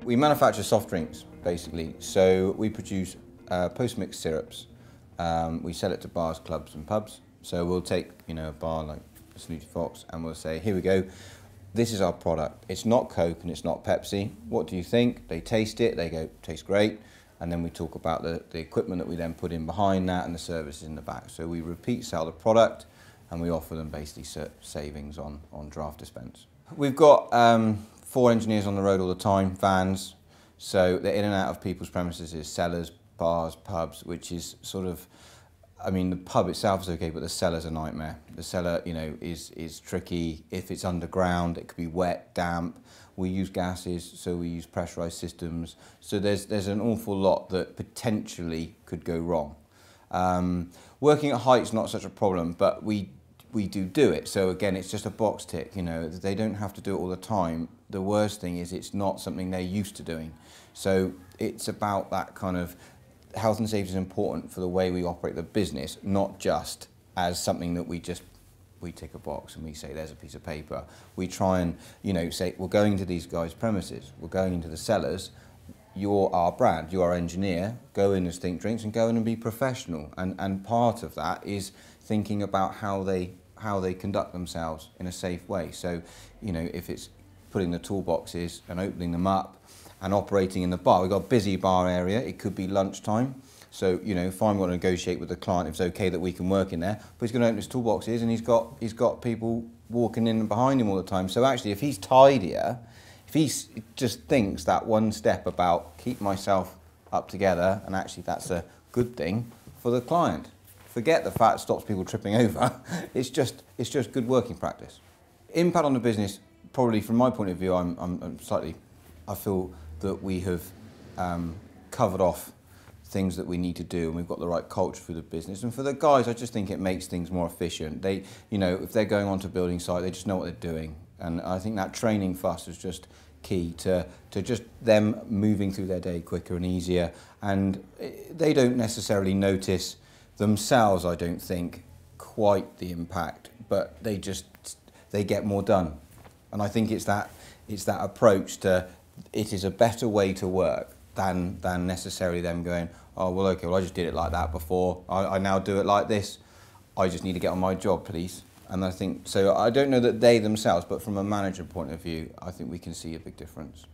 We manufacture soft drinks, basically. So we produce post-mixed syrups. We sell it to bars, clubs and pubs. So we'll take, a bar like Snooty Fox and we'll say, here we go, this is our product. It's not Coke and it's not Pepsi. What do you think? They taste it, they go, tastes great. And then we talk about the equipment that we then put in behind that and the services in the back. So we repeat sell the product and we offer them basically savings on draft dispense. We've got 4 engineers on the road all the time, vans. So they're in and out of people's premises, is cellars, bars, pubs, which is sort of, the pub itself is okay, but the cellar's a nightmare. The cellar, is tricky. If it's underground, it could be wet, damp. We use gases, so we use pressurized systems. So there's an awful lot that potentially could go wrong. Working at height's not such a problem, but we do it. So again, it's just a box tick, they don't have to do it all the time. The worst thing is it's not something they're used to doing. So it's about that kind of health and safety is important for the way we operate the business, not just as something that we tick a box and we say there's a piece of paper. We try and say we're going to these guys' premises, we're going into the cellars. You're our brand, you're our engineer. Go in as Think Drinks and go in and be professional. And part of that is thinking about how they conduct themselves in a safe way. So if it's putting the toolboxes and opening them up and operating in the bar. We've got a busy bar area, it could be lunchtime. So, if I'm going to negotiate with the client, if it's okay that we can work in there, but he's going to open his toolboxes and he's got people walking in and behind him all the time. So actually, if he's tidier, if he just thinks that one step about keep myself up together, and actually that's a good thing for the client. Forget the fact it stops people tripping over. It's just good working practice. Impact on the business, probably from my point of view, I feel that we have covered off things that we need to do, and we've got the right culture for the business. And for the guys, I just think it makes things more efficient. They, if they're going onto a building site, they just know what they're doing. And I think that training for us is just key to just them moving through their day quicker and easier. And they don't necessarily notice themselves, I don't think, quite the impact, but they get more done. And I think it's that approach to it is a better way to work than necessarily them going, oh, well, okay, well, I just did it like that before. I now do it like this. I just need to get on my job, please. And I think, so I don't know that they themselves, but from a manager point of view, I think we can see a big difference.